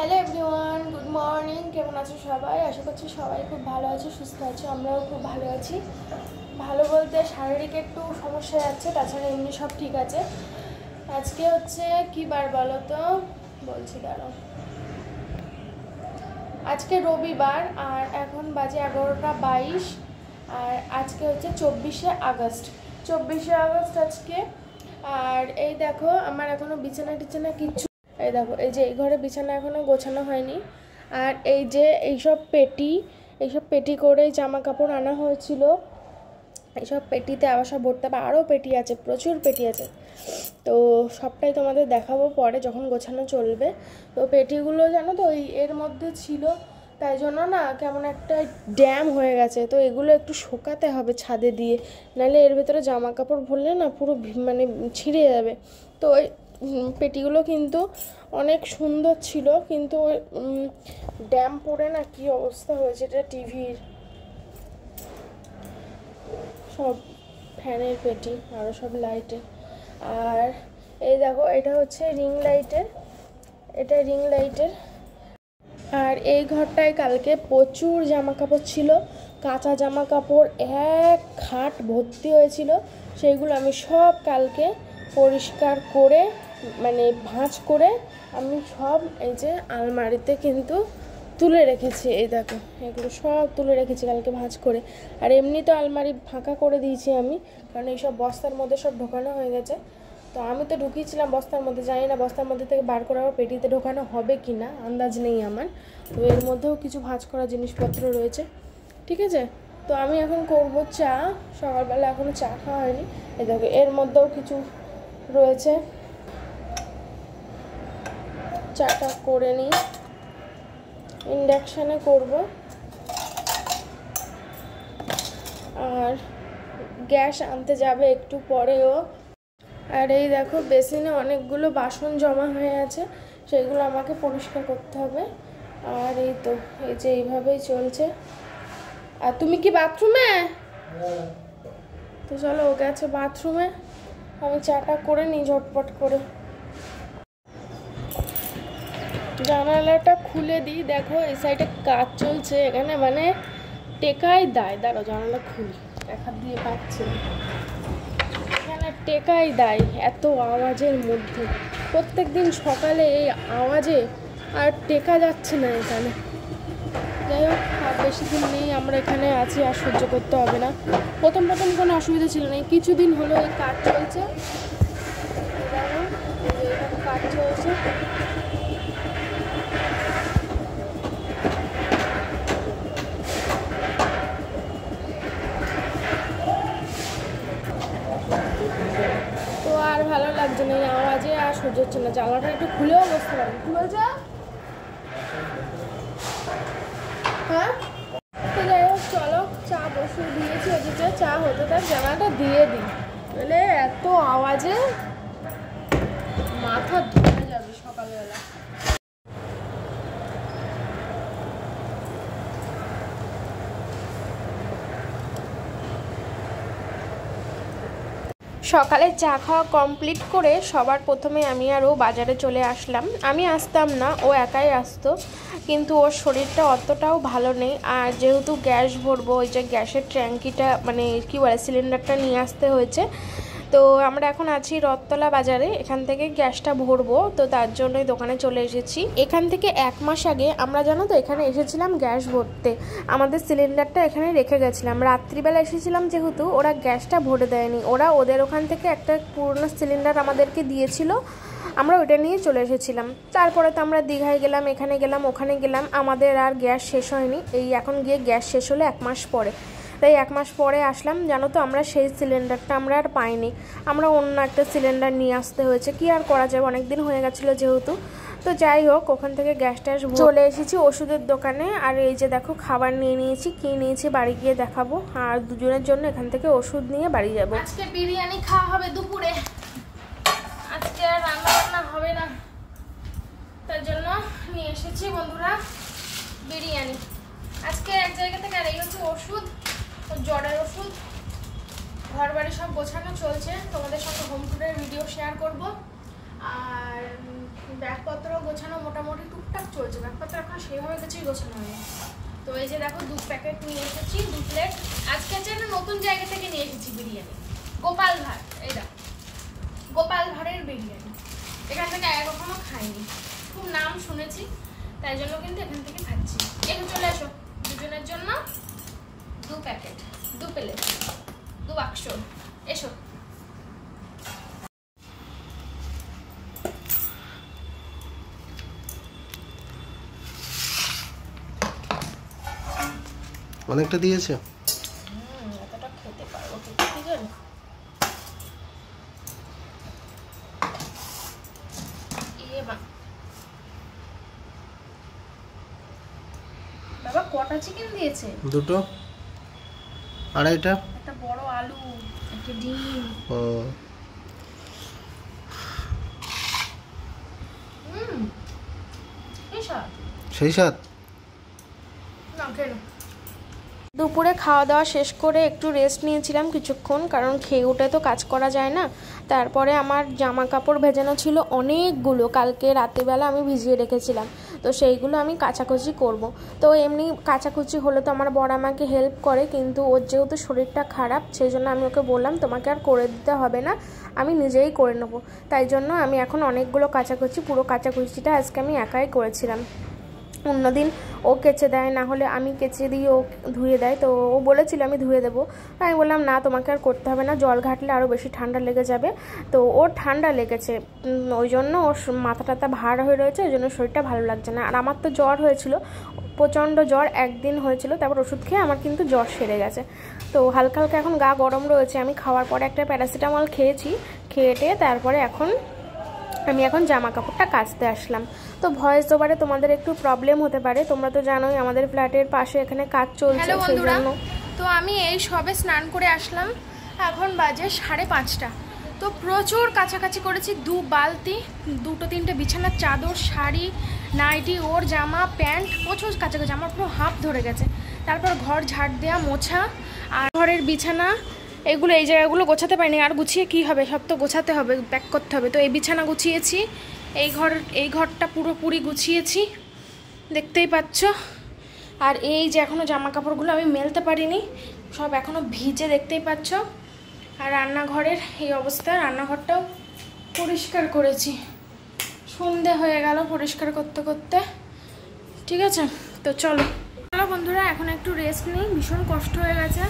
Hello everyone, good morning. কেমন আছো সবাই? আশা করছি সবাই খুব ভালো আছে, সুস্থ আছে। আমরাও খুব ভালো আছি। ভালো বলতে শারীরিক একটু সমস্যা যাচ্ছে, তাছাড়া এমনি সব ঠিক আছে। আজকে হচ্ছে কী বার বলো তো, বলছি দাঁড়াও। আজকে রবিবার আর এখন বাজে 11টা 22। আর আজকে হচ্ছে 24শে আগস্ট। 24শে আগস্ট আজকে। আর এই দেখো আমার এখনও বিছানা টিছানা কিচ্ছু, এই দেখো এই যে এই ঘরে বিছানা এখনও গোছানো হয়নি। আর এই যে এইসব পেটি করে জামা কাপড় আনা হয়েছিল, এইসব পেটিতে আবার সব ভরতে হবে। আরও পেটি আছে, প্রচুর পেটি আছে। তো সবটাই তোমাদের দেখাবো পরে যখন গোছানো চলবে। তো পেটিগুলো জানো তো ওই এর মধ্যে ছিল, তাই জন্য না কেমন একটা ড্যাম হয়ে গেছে। তো এগুলো একটু শোকাতে হবে ছাদে দিয়ে, নাহলে এর ভেতরে জামা কাপড় ভরলে না পুরো মানে ছিঁড়ে যাবে। তো ওই পেটিগুলো কিন্তু অনেক সুন্দর ছিল, কিন্তু ওই ড্যাম পড়ে না কী অবস্থা হয়েছে। এটা টিভির সব ফ্যানের পেটি, আরও সব লাইটের। আর এই দেখো এটা হচ্ছে রিং লাইটের। আর এই ঘরটায় কালকে প্রচুর জামা কাপড় ছিল, কাঁচা জামা কাপড় এক খাট ভর্তি হয়েছিল। সেইগুলো আমি সব কালকে পরিষ্কার করে মানে ভাঁজ করে আমি সব এই যে আলমারিতে কিন্তু তুলে রেখেছি। এই দেখো এগুলো সব তুলে রেখেছি কালকে ভাঁজ করে। আর এমনি তো আলমারি ফাঁকা করে দিয়েছি আমি, কারণ এইসব বস্তার মধ্যে সব ঢোকানো হয়ে গেছে। তো আমি তো ঢুকিয়েছিলাম বস্তার মধ্যে, জানি না বস্তার মধ্যে থেকে বার করে আবার পেটিতে ঢোকানো হবে কি না, আন্দাজ নেই আমার। তো এর মধ্যেও কিছু ভাঁজ করা জিনিসপত্র রয়েছে, ঠিক আছে। তো আমি এখন করব চা। সকালবেলা এখনও চা খাওয়া হয়নি। এই দেখো এর মধ্যেও কিছু রয়েছে, চাটা করে নিই। ইন্ডাকশানে করব। আর গ্যাস আনতে যাবে একটু পরেও। আর এই দেখো বেসিনে অনেকগুলো বাসন জমা হয়ে আছে, সেগুলো আমাকে পরিষ্কার করতে হবে। আর এই তো এই যে এইভাবেই চলছে। আর তুমি কি বাথরুমে? তো চলো ও গেছে বাথরুমে, আমি চাটা করে নিই ঝটপট করে। জানালাটা খুলে দিই। দেখো এই সাইডে কাজ চলছে, এখানে মানে টেকাই দেয়। দাঁড়াও জানালা খুলি, দেখা দিয়ে পাচ্ছি এখানে টেকাই দেয় এত আওয়াজের মধ্যে। প্রত্যেক দিন সকালে এই আওয়াজে আর টেকা যাচ্ছে না এখানে। যাই হোক, আর বেশি দিন নেই আমরা এখানে আছি, আর সহ্য করতে হবে না। প্রথম কোনো অসুবিধা ছিল না, কিছুদিন হলো এই কাজ চলছে। কাজ চলছে। তো আর ভালো লাগছে না এই আওয়াজে, আর সহ্য হচ্ছে না। জানলাটা একটু খুলেও বসতে পারি। খুলে যা। হ্যাঁ, তো যাই হোক চলো, চা বসিয়ে দিয়েছি, ওদিকে চা হতে তার জানালাটা দিয়ে দিই, তাহলে এত আওয়াজে মাথা ধরে যাবে সকালবেলা। সকালে চা খাওয়া কমপ্লিট করে সবার প্রথমে আমি আর ও বাজারে চলে আসলাম। আমি আসতাম না, ও একাই আসতো, কিন্তু ওর শরীরটা অতটাও ভালো নেই। আর যেহেতু গ্যাস ভরবো, ওই যে গ্যাসের ট্যাঙ্কিটা মানে কী বলে সিলিন্ডারটা নিয়ে আসতে হয়েছে। তো আমরা এখন আছি রথতলা বাজারে, এখান থেকে গ্যাসটা ভরবো, তো তার জন্যই দোকানে চলে এসেছি। এখান থেকে 1 মাস আগে আমরা জানো তো এখানে এসেছিলাম গ্যাস ভরতে। আমাদের সিলিন্ডারটা এখানে রেখে গেছিলাম, রাত্রিবেলা এসেছিলাম যেহেতু ওরা গ্যাসটা ভরে দেয়নি। ওদের ওখান থেকে একটা পুরনো সিলিন্ডার আমাদেরকে দিয়েছিল, আমরা ওইটা নিয়ে চলে এসেছিলাম। তারপরে তো আমরা দীঘায় গেলাম, এখানে গেলাম, ওখানে গেলাম, আমাদের আর গ্যাস শেষ হয়নি। এই এখন গিয়ে গ্যাস শেষ হলো 1 মাস পরে। তাই 1 মাস পরে আসলাম। জানো তো আমরা সেই সিলিন্ডারটা আমরা আর পাইনি, আমরা অন্য একটা সিলিন্ডার নিয়ে আসতে হয়েছে। কি আর করা যাবে, অনেক দিন হয়ে গেছিলো যেহেতু। তো যাই হোক, ওখান থেকে গ্যাস ট্যাস চলে এসেছি ওষুধের দোকানে। আর এই যে দেখো খাবার নিয়ে নিয়েছি, কি নিয়েছি বাড়ি গিয়ে দেখাবো। আর দুজনের জন্য এখান থেকে ওষুধ নিয়ে বাড়ি যাবো। আজকে বিরিয়ানি খাওয়া হবে দুপুরে, আজকে আর রান্না বান্না হবে না, তার জন্য নিয়ে এসেছি বন্ধুরা বিরিয়ানি। আজকে এক জায়গা থেকে, আর এই হচ্ছে ওষুধ, জ্বরের ওষুধ। ঘর বাড়ি সব গোছানো চলছে, তোমাদের সঙ্গে হোম ট্যুরের ভিডিও শেয়ার করব। আর ব্যাগপত্র গোছানো মোটামুটি টুকটাক চলছে, ব্যাপারটা এখন সেইভাবে কিছুই গোছানো হয়নি। তো এই যে দেখো 2 প্যাকেট নিয়ে এসেছি, 2 প্লেট। আজকে যে নতুন জায়গা থেকে নিয়ে এসেছি বিরিয়ানি, গোপাল ভাঁড়। এই দেখো গোপাল ভাঁড়ের বিরিয়ানি, এখান থেকে আগে কখনো খাইনি, খুব নাম শুনেছি, তাই জন্য কিন্তু এখান থেকে খাচ্ছি। একটু চলে আসো, দুজনের জন্য 2 প্যাকেট, 2 প্লেট, 2 বাক্স, এসো। অনেকটা দিয়েছে, এতটা খেতে পারবো কি জানি। বাবা কটা চিকেন দিয়েছে? 2টো, আড়াইটা, একটা বড় আলু, একটা ডিম। ও সেই সাথ। দুপুরে খাওয়া দাওয়া শেষ করে একটু রেস্ট নিয়েছিলাম কিছুক্ষণ, কারণ খেয়ে উঠে তো কাজ করা যায় না। তারপরে আমার জামা কাপড় ভেজানো ছিল অনেকগুলো, কালকে রাতেবেলা আমি ভিজিয়ে রেখেছিলাম, তো সেইগুলো আমি কাচাকুচি করব। তো এমনি কাচাকুচি হলে তো আমার বড় আমাকে হেল্প করে, কিন্তু ওর যেহেতু শরীরটা খারাপ সেই জন্য আমি ওকে বললাম তোমাকে আর করে দিতে হবে না, আমি নিজেই করে নেব। তাই জন্য আমি এখন অনেকগুলো কাচাকুচি, পুরো কাচাকুচিটা আজকে আমি একাই করেছিলাম। অন্যদিন ও কেচে দেয়, না হলে আমি কেচে দিই, ও ধুয়ে দেয়। তো ও বলেছিল আমি ধুয়ে দেবো, আমি বললাম না তোমাকে আর করতে হবে না, জল ঘাটলে আরও বেশি ঠান্ডা লেগে যাবে। তো ওর ঠান্ডা লেগেছে, ওই জন্য ওর মাথা টাথা ভার হয়ে রয়েছে, ওই জন্য শরীরটা ভালো লাগছে না। আর আমার তো জ্বর হয়েছিল, প্রচণ্ড জ্বর, একদিন হয়েছিল, তারপর ওষুধ খেয়ে আমার কিন্তু জ্বর সেরে গেছে। তো হালকা হালকা এখন গা গরম রয়েছে, আমি খাওয়ার পরে একটা প্যারাসিটামল খেয়েছি, খেয়ে তারপরে আমি এখন জামা কাপড়টা কাচতে আসলাম। তো ভয়েস ওভারে তোমাদের একটু প্রবলেম হতে পারে, তোমরা তো জানোই আমাদের ফ্ল্যাটের পাশে এখানে কাজ চলছে, সেই জন্য। তো আমি এই সবে স্নান করে আসলাম, এখন বাজে 5:30। তো প্রচুর কাছাকাছি করেছি, 2 বালতি, 2-3টে বিছানার চাদর, শাড়ি, নাইটি, ওর জামা, প্যান্ট, প্রচুর কাছাকাছি, আমার পুরো হাফ ধরে গেছে। তারপর ঘর ঝাড় দেওয়া, মোছা, আর ঘরের বিছানা এগুলো, এই জায়গাগুলো গোছাতে পারিনি, আর গুছিয়ে কি হবে, সব তো গোছাতে হবে, প্যাক করতে হবে। তো এই বিছানা গুছিয়েছি, এই ঘরটা পুরোপুরি গুছিয়েছি, দেখতেই পাচ্ছ। আর এই যে এখনও জামা কাপড়গুলো আমি মেলতে পারিনি, সব এখনও ভিজে, দেখতেই পাচ্ছ। আর রান্নাঘরের এই অবস্থা, রান্নাঘরটাও পরিষ্কার করেছি, সন্ধে হয়ে গেল পরিষ্কার করতে করতে। ঠিক আছে, তো চলো বন্ধুরা, এখন একটু রেস্ট নিই, ভীষণ কষ্ট হয়ে গেছে।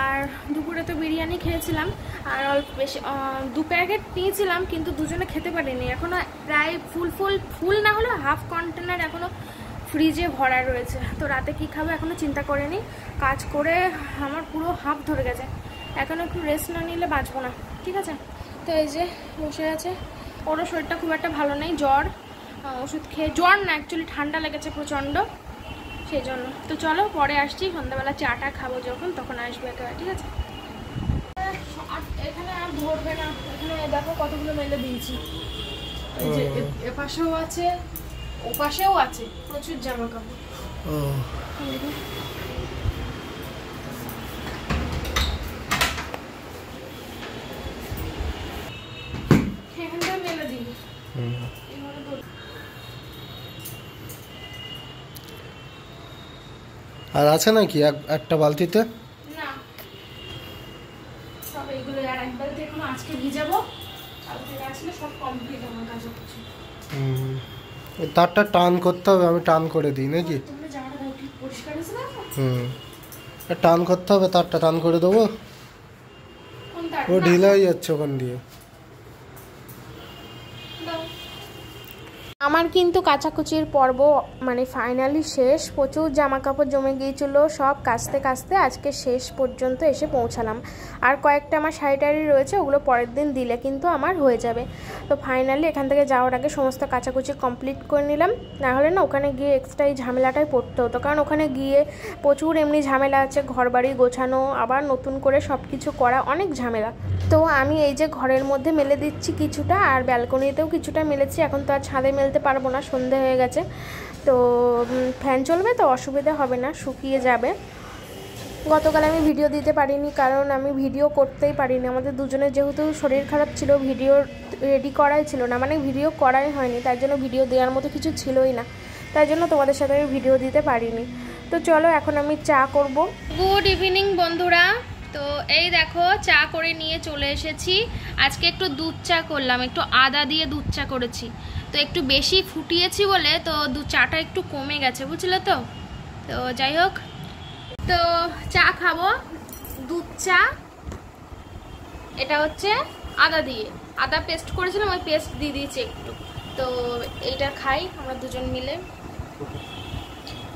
আর দুপুরে তো বিরিয়ানি খেয়েছিলাম, আর অল্প বেশি 2 প্যাকেট নিয়েছিলাম, কিন্তু দুজনে খেতে পারিনি। এখনও প্রায় ফুল না হলেও হাফ কন্টেনার এখনও ফ্রিজে ভরা রয়েছে। তো রাতে কি খাবো এখনও চিন্তা করিনি, কাজ করে আমার পুরো হাফ ধরে গেছে, এখন একটু রেস্ট না নিলে বাঁচবো না। ঠিক আছে, তো এই যে বসে আছে, ওরও শরীরটা খুব একটা ভালো নেই, জ্বর, ওষুধ খেয়ে, জ্বর না অ্যাকচুয়ালি ঠান্ডা লেগেছে প্রচণ্ড, সেই জন্য। তো চলো পরে আসছি, সন্ধ্যাবেলা চাটা খাবো যখন, তখন আসবে একেবারে। ঠিক আছে, এখানে আর ধরবে না, এখানে দেখো কতগুলো মেলে দিয়েছি, এই যে এপাশেও আছে, ওপাশেও আছে, প্রচুর জামা কাপড়। এখানটা মেলে দিই। আর আছে নাকি একটা বালতিতে? না, সব এইগুলো আর এক বালতি এখনো আজকে ভিজাবো, কালকে আসলে সব কমপ্লিট আমার কাজ হচ্ছে। তারটা টান করতে হবে, আমি টান করে দিই নাকি? তোমরা জামাটা দাও, ঠিক পরিষ্কার আছে না? টান করতে হবে, তারটা টান করে দেবো, ও ঢিলা হয়ে যাচ্ছে ওখান দিয়ে। আমার কিন্তু কাচাকুচির পর্ব মানে ফাইনালি শেষ, প্রচুর জামা কাপড় জমে গিয়েছিল, সব কাচতে কাচতে আজকে শেষ পর্যন্ত এসে পৌঁছালাম। আর কয়েকটা আমার শাড়ি টাড়ি রয়েছে, ওগুলো পরের দিন দিলে কিন্তু আমার হয়ে যাবে। তো ফাইনালি এখান থেকে যাওয়ার আগে সমস্ত কাচাকুচি কমপ্লিট করে নিলাম, না হলে না ওখানে গিয়ে এক্সট্রা এই ঝামেলাটাই পড়তে হতো, কারণ ওখানে গিয়ে প্রচুর এমনি ঝামেলা আছে, ঘর বাড়ি গোছানো, আবার নতুন করে সব কিছু করা, অনেক ঝামেলা। তো আমি এই যে ঘরের মধ্যে মেলে দিচ্ছি কিছুটা, আর ব্যালকনিতেও কিছুটা মেলেছি, এখন তো আর ছাদে মেলতে পারবো না, সন্ধে হয়ে গেছে। তো ফ্যান চলবে তো অসুবিধা হবে না, শুকিয়ে যাবে। গতকাল আমি ভিডিও দিতে পারিনি, কারণ আমি ভিডিও করতেই পারিনি, আমাদের দুজনের যেহেতু শরীর খারাপ ছিল, ভিডিও রেডি করাই ছিল না, মানে ভিডিও করাই হয়নি, তার জন্য ভিডিও দেওয়ার মতো কিছু ছিলই না। তাই জন্য তোমাদের সাথে আমি ভিডিও দিতে পারিনি। তো চলো এখন আমি চা করব। গুড ইভিনিং বন্ধুরা। তো এই দেখো চা করে নিয়ে চলে এসেছি। আজকে একটু দুধ চা করলাম, একটু আদা দিয়ে দুধ চা করেছি। তো একটু বেশি ফুটিয়েছি বলে তো চাটা একটু কমে গেছে, বুঝলে তো। তো যাই হোক, তো চা খাবো, দুধ চা। এটা হচ্ছে আদা দিয়ে, আদা পেস্ট করেছিলাম, ওই পেস্ট দিয়ে দিয়েছি একটু। তো এইটা খাই আমরা দুজন মিলে।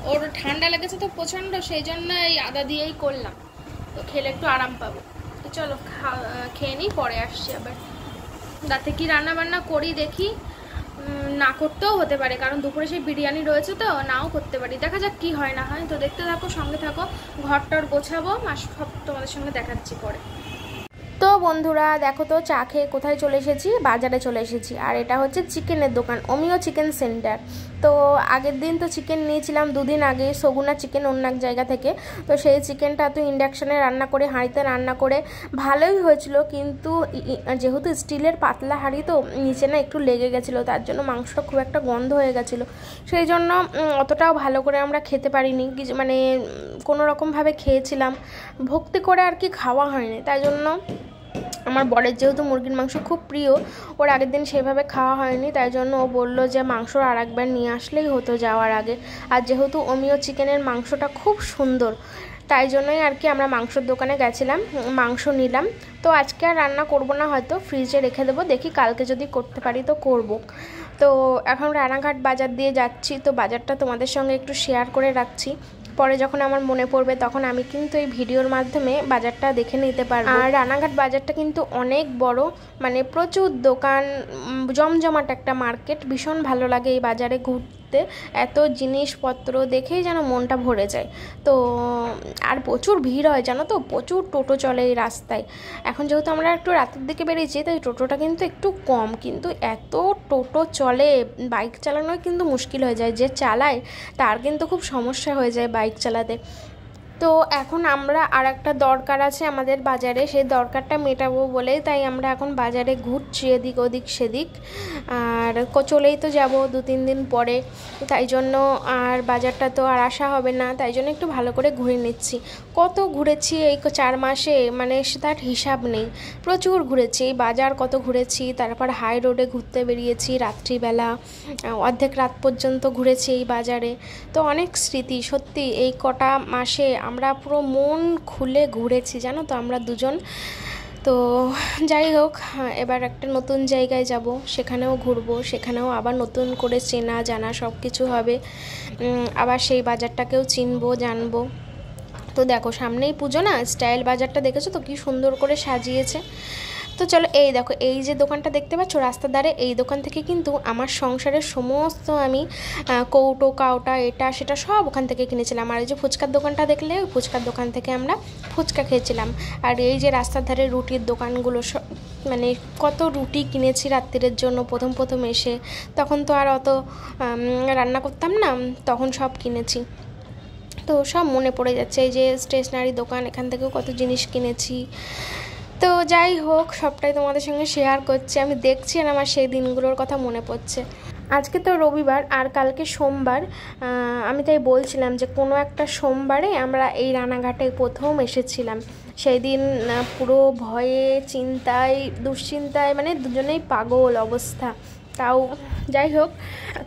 ওর ঠান্ডা লেগেছে তো প্রচণ্ড, সেই জন্য এই আদা দিয়েই করলাম। তো খেলে একটু আরাম পাবো। তো চলো খেয়ে নিই, পরে আসছি আবার। রাতে কি রান্না বান্না করি দেখি, না করতেও হতে পারে, কারণ দুপুরে সেই বিরিয়ানি রয়েছে তো নাও করতে পারি। দেখা যাক কি হয় না হয়। তো দেখতে থাকো, সঙ্গে থাকো। ঘরটার গোছাবো, সব তোমাদের সঙ্গে দেখাচ্ছি পরে। তো বন্ধুরা দেখো তো চা খেয়ে কোথায় চলে এসেছি, বাজারে চলে এসেছি। আর এটা হচ্ছে চিকেনের দোকান, অমিয় চিকেন সেন্টার। তো আগের দিন তো চিকেন নিয়েছিলাম, দুদিন আগে সগুনা চিকেন অন্য এক জায়গা থেকে। তো সেই চিকেনটা তো ইন্ডাকশানে রান্না করে, হাঁড়িতে রান্না করে ভালোই হয়েছিল, কিন্তু যেহেতু স্টিলের পাতলা হাঁড়ি তো নিচে না একটু লেগে গেছিলো, তার জন্য মাংসটা খুব একটা গন্ধ হয়ে গেছিলো। সেই জন্য অতটাও ভালো করে আমরা খেতে পারিনি, মানে কোনো রকমভাবে খেয়েছিলাম, ভক্তি করে আর কি খাওয়া হয়নি। তাই জন্য আমার বরের যেহেতু মুরগির মাংস খুব প্রিয়, ওর আগের দিন সেভাবে খাওয়া হয়নি, তাই জন্য ও বললো যে মাংস আর একবার নিয়ে আসলেই হতো যাওয়ার আগে। আর যেহেতু অমিয় চিকেনের মাংসটা খুব সুন্দর, তাই জন্যই আর কি আমরা মাংসর দোকানে গেছিলাম, মাংস নিলাম। তো আজকে আর রান্না করব না, হয়তো ফ্রিজে রেখে দেবো, দেখি কালকে যদি করতে পারি তো করব। তো এখন রানাঘাট বাজার দিয়ে যাচ্ছি, তো বাজারটা তোমাদের সঙ্গে একটু শেয়ার করে রাখছি। পরে যখন আমার মনে পড়বে তখন আমি কিন্তু এই ভিডিওর মাধ্যমে বাজারটা দেখে নিতে পারবো। আর রানাঘাট বাজারটা কিন্তু অনেক বড়, মানে প্রচুর দোকান, জমজমাট একটা মার্কেট। ভীষণ ভালো লাগে এই বাজারে ঘুরতে, এত জিনিসপত্র দেখেই যেন মনটা ভরে যায়। তো আর প্রচুর ভিড় হয় জানো তো, প্রচুর টোটো চলে এই রাস্তায়। এখন যেহেতু আমরা একটু রাতের দিকে বেরিয়েছি, তাই টোটোটা কিন্তু একটু কম, কিন্তু এত টোটো চলে, বাইক চালানো কিন্তু মুশকিল হয়ে যায়। যে চালায় তার কিন্তু খুব সমস্যা হয়ে যায় বাইক চালাতে। তো এখন আমরা আর একটা দরকার আছে আমাদের বাজারে, সেই দরকারটা মেটাবো বলে তাই আমরা এখন বাজারে ঘুরছি এদিক ওদিক সেদিক। আর চলেই তো যাব 2-3 দিন পরে, তাই জন্য আর বাজারটা তো আর আসা হবে না, তাই জন্য একটু ভালো করে ঘুরে নিচ্ছি। কত ঘুরেছি এই 4 মাসে, মানে তার হিসাব নেই, প্রচুর ঘুরেছি এই বাজার, কত ঘুরেছি। তারপর হাই রোডে ঘুরতে বেরিয়েছি রাত্রিবেলা, অর্ধেক রাত পর্যন্ত ঘুরেছি এই বাজারে। তো অনেক স্মৃতি সত্যি, এই কটা মাসে আমরা পুরো মন খুলে ঘুরেছি জানো তো আমরা দুজন। তো যাই হোক, এবার একটা নতুন জায়গায় যাব, সেখানেও ঘুরবো, সেখানেও আবার নতুন করে চেনা জানা সব কিছু হবে, আবার সেই বাজারটাকেও চিনবো জানবো। তো দেখো সামনেই পুজো না, স্টাইল বাজারটা দেখেছো তো কি সুন্দর করে সাজিয়েছে। তো চলো এই দেখো, এই যে দোকানটা দেখতে পাচ্ছ রাস্তার ধারে, এই দোকান থেকে কিন্তু আমার সংসারের সমস্ত আমি কৌটো কাউটা এটা সেটা সব ওখান থেকে কিনেছিলাম। আর এই যে ফুচকার দোকানটা দেখলে, ওই ফুচকার দোকান থেকে আমরা ফুচকা খেয়েছিলাম। আর এই যে রাস্তার ধারে রুটির দোকানগুলো, মানে কত রুটি কিনেছি রাত্রিরের জন্য প্রথম এসে, তখন তো আর অত রান্না করতাম না, তখন সব কিনেছি। তো সব মনে পড়ে যাচ্ছে, এই যে স্টেশনারি দোকান, এখান থেকেও কত জিনিস কিনেছি। তো যাই হোক, সবটাই তোমাদের সঙ্গে শেয়ার করছি, আমি দেখছি আর আমার সেই দিনগুলোর কথা মনে পড়ছে। আজকে তো রবিবার আর কালকে সোমবার, আমি তাই বলছিলাম যে কোনো একটা সোমবারে আমরা এই রানাঘাটে প্রথম এসেছিলাম। সেই দিন পুরো ভয়ে চিন্তায় দুশ্চিন্তায়, মানে দুজনেই পাগল অবস্থা। তাও যাই হোক,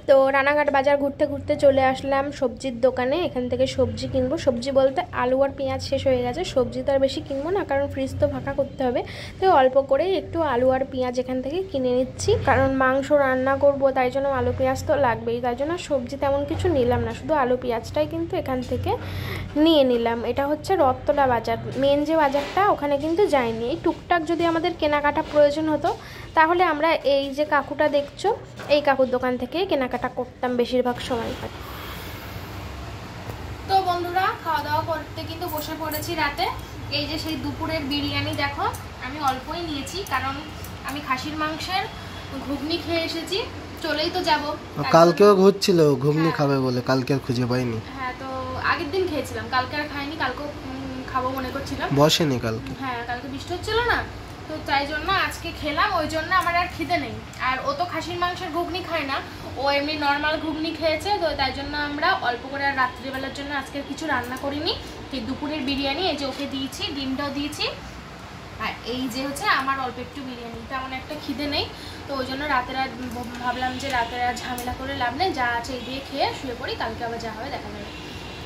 তো রানাঘাট বাজার ঘুরতে ঘুরতে চলে আসলাম সবজির দোকানে। এখান থেকে সবজি কিনবো, সবজি বলতে আলু আর পেঁয়াজ শেষ হয়ে গেছে, সবজি তো আর বেশি কিনবো না, কারণ ফ্রিজ তো ফাঁকা করতে হবে। তো অল্প করেই একটু আলু আর পেঁয়াজ এখান থেকে কিনে নিচ্ছি, কারণ মাংস রান্না করব, তাই জন্য আলু পেঁয়াজ তো লাগবেই। তাই জন্য সবজি তেমন কিছু নিলাম না, শুধু আলু পেঁয়াজটাই কিন্তু এখান থেকে নিয়ে নিলাম। এটা হচ্ছে রথতলা বাজার, মেন যে বাজারটা, ওখানে কিন্তু যাইনি। এই টুকটাক যদি আমাদের কেনাকাটা প্রয়োজন হতো, তাহলে আমরা এই যে কাকুটা দেখছো, এই কাকুর দোকান থেকে কেনাকাটা করতাম বেশিরভাগ সময়। তো বন্ধুরা খাওয়া দাওয়া করতে কিন্তু বসে পড়েছি রাতে। এই যে সেই দুপুরের বিরিয়ানি দেখো, আমি অল্পই নিয়েছি, কারণ আমি খাসির মাংসের ঘুগনি খেয়ে এসেছি, চলেই তো যাব। কালকেও ঘুরছিল ঘুগনি খাবে বলে, কালকে আর খুঁজে পাইনি। হ্যাঁ, তো আগের দিন খেয়েছিলাম, কালকে আর খাইনি, কালকেও খাবো মনে করছিলাম, বসেনি কালকে। হ্যাঁ কালকে বৃষ্টি হচ্ছিল না, তো তাই জন্য আজকে খেলাম, ওই জন্য আমার আর খিদে নেই। আর ও তো খাসির মাংসের ঘুগনি খায় না, ও এমনি নর্মাল ঘুগনি খেয়েছে। তো তাই জন্য আমরা অল্প করে আর রাত্রিবেলার জন্য আজকে কিছু রান্না করিনি। ঠিক দুপুরের বিরিয়ানি এই যে ওকে দিয়েছি, ডিমটাও দিয়েছি, আর এই যে হচ্ছে আমার অল্প একটু বিরিয়ানি, তেমন একটা খিদে নেই। তো ওই জন্য রাতের আর ভাবলাম যে রাতের আর ঝামেলা করে লাভ নেই, যা আছে এই দিয়ে খেয়ে শুয়ে পড়ি, কালকে আবার যা হবে দেখা যাবে,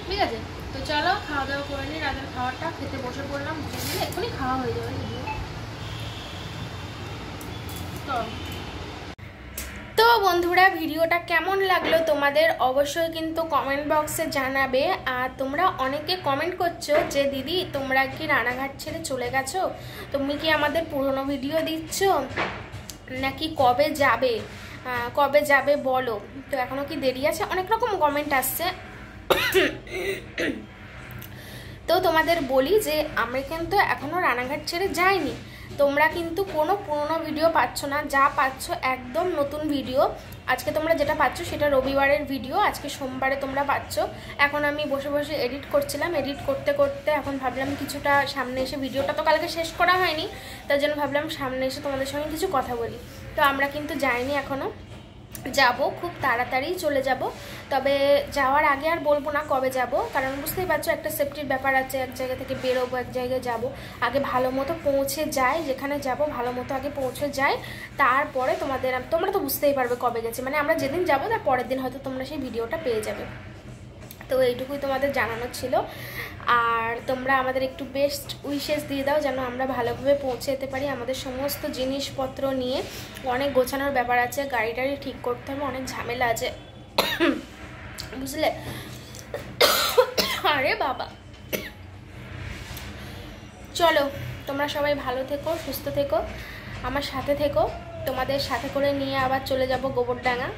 ঠিক আছে? তো চলো খাওয়া দাওয়া করে নিই, রাতের খাবারটা খেতে বসে পড়লাম, এক্ষুনি খাওয়া হয়ে যাবে। তো বন্ধুরা, ভিডিওটা কেমন লাগলো তোমাদের অবশ্যই কিন্তু কমেন্ট বক্সে জানাবে। আর তোমরা অনেকে কমেন্ট করছো যে দিদি তোমরা কি রানাঘাট ছেড়ে চলে গেছো, তুমি কি আমাদের পুরনো ভিডিও দিচ্ছ নাকি কবে যাবে বলো। তো এখনো কি দেরি আছে, অনেক রকম কমেন্ট আসছে। তো তোমাদের বলি যে আমরা কিন্তু এখনো রানাঘাট ছেড়ে যাইনি, তোমরা কিন্তু কোনো পুরনো ভিডিও পাচ্ছ না, যা পাচ্ছ একদম নতুন ভিডিও। আজকে তোমরা যেটা পাচ্ছ সেটা রবিবারের ভিডিও, আজকে সোমবারে তোমরা পাচ্ছ। এখন আমি বসে বসে এডিট করছিলাম, এডিট করতে করতে এখন ভাবলাম কিছুটা সামনে এসে, ভিডিওটা তো কালকে শেষ করা হয়নি, তার জন্য ভাবলাম সামনে এসে তোমাদের সঙ্গে কিছু কথা বলি। তো আমরা কিন্তু যাইনি এখনও, যাব, খুব তাড়াতাড়ি চলে যাব। তবে যাওয়ার আগে আর বলবো না কবে যাব, কারণ বুঝতেই পারছো একটা সেফটির ব্যাপার আছে, এক জায়গা থেকে বেরোবো এক জায়গায় যাব, আগে ভালো মতো পৌঁছে যাই, যেখানে যাব ভালো মতো আগে পৌঁছে যাই, তারপরে তোমরা তো বুঝতেই পারবে কবে গেছে, মানে আমরা যেদিন যাবো তার পরের দিন হয়তো তোমরা সেই ভিডিওটা পেয়ে যাবে। তো এইটুকুই তোমাদের জানানোর ছিল। আর তোমরা আমাদের একটু বেস্ট উইশেস দিয়ে দাও যেন আমরা ভালোভাবে পৌঁছে যেতে পারি। আমাদের সমস্ত জিনিসপত্র নিয়ে অনেক গোছানোর ব্যাপার আছে, গাড়ি টাড়ি ঠিক করতে হবে, অনেক ঝামেলা আছে, বুঝলে? আরে বাবা, চলো তোমরা সবাই ভালো থেকো, সুস্থ থেকো, আমার সাথে থেকো। তোমাদের সাথে করে নিয়ে আবার চলে যাব গোবরডাঙ্গা,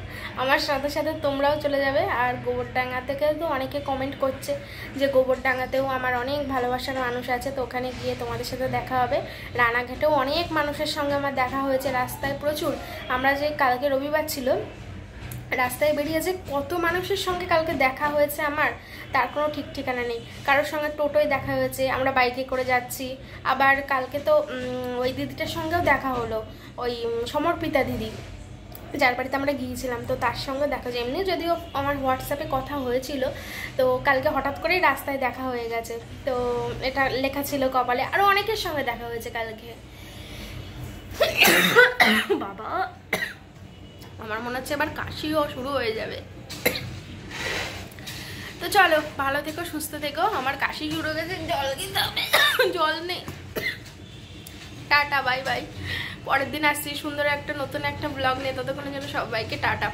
আমার সাথে সাথে তোমরাও চলে যাবে। আর গোবরডাঙ্গা থেকে তো অনেকে কমেন্ট করছে যে গোবরডাঙ্গাতেও আমার অনেক ভালোবাসার মানুষ আছে, তো ওখানে গিয়ে তোমাদের সাথে দেখা হবে। রানাঘাটেও অনেক মানুষের সঙ্গে আমার দেখা হয়েছে, রাস্তায় প্রচুর, আমরা যে কালকে রবিবার ছিল, রাস্তায় বেরিয়েছে কত মানুষের সঙ্গে কালকে দেখা হয়েছে আমার, তার কোনো ঠিক ঠিকানা নেই। কারোর সঙ্গে টোটোয় দেখা হয়েছে, আমরা বাইকে করে যাচ্ছি, আবার কালকে তো ওই দিদিটার সঙ্গেও দেখা হলো, ওই সমর্পিতা দিদি যার বাড়িতে আমরা গিয়েছিলাম, তো তার সঙ্গে দেখা যায়। এমনি যদিও আমার হোয়াটসঅ্যাপে কথা হয়েছিল, তো কালকে হঠাৎ করেই রাস্তায় দেখা হয়ে গেছে, তো এটা লেখা ছিল কপালে। আরও অনেকের সঙ্গে দেখা হয়েছে কালকে। বাবা, আমার মনে হচ্ছে এবার কাশিও শুরু হয়ে যাবে। তো চলো ভালো থেকো, সুস্থ থেকো, আমার কাশি শুরু হয়ে গেছে, জল কিনতে হবে, জল নেই। টাটা, বাই বাই, পরের দিন আসছি সুন্দর একটা নতুন একটা ব্লগ নিয়ে, ততক্ষণের জন্য সবাইকে টাটা।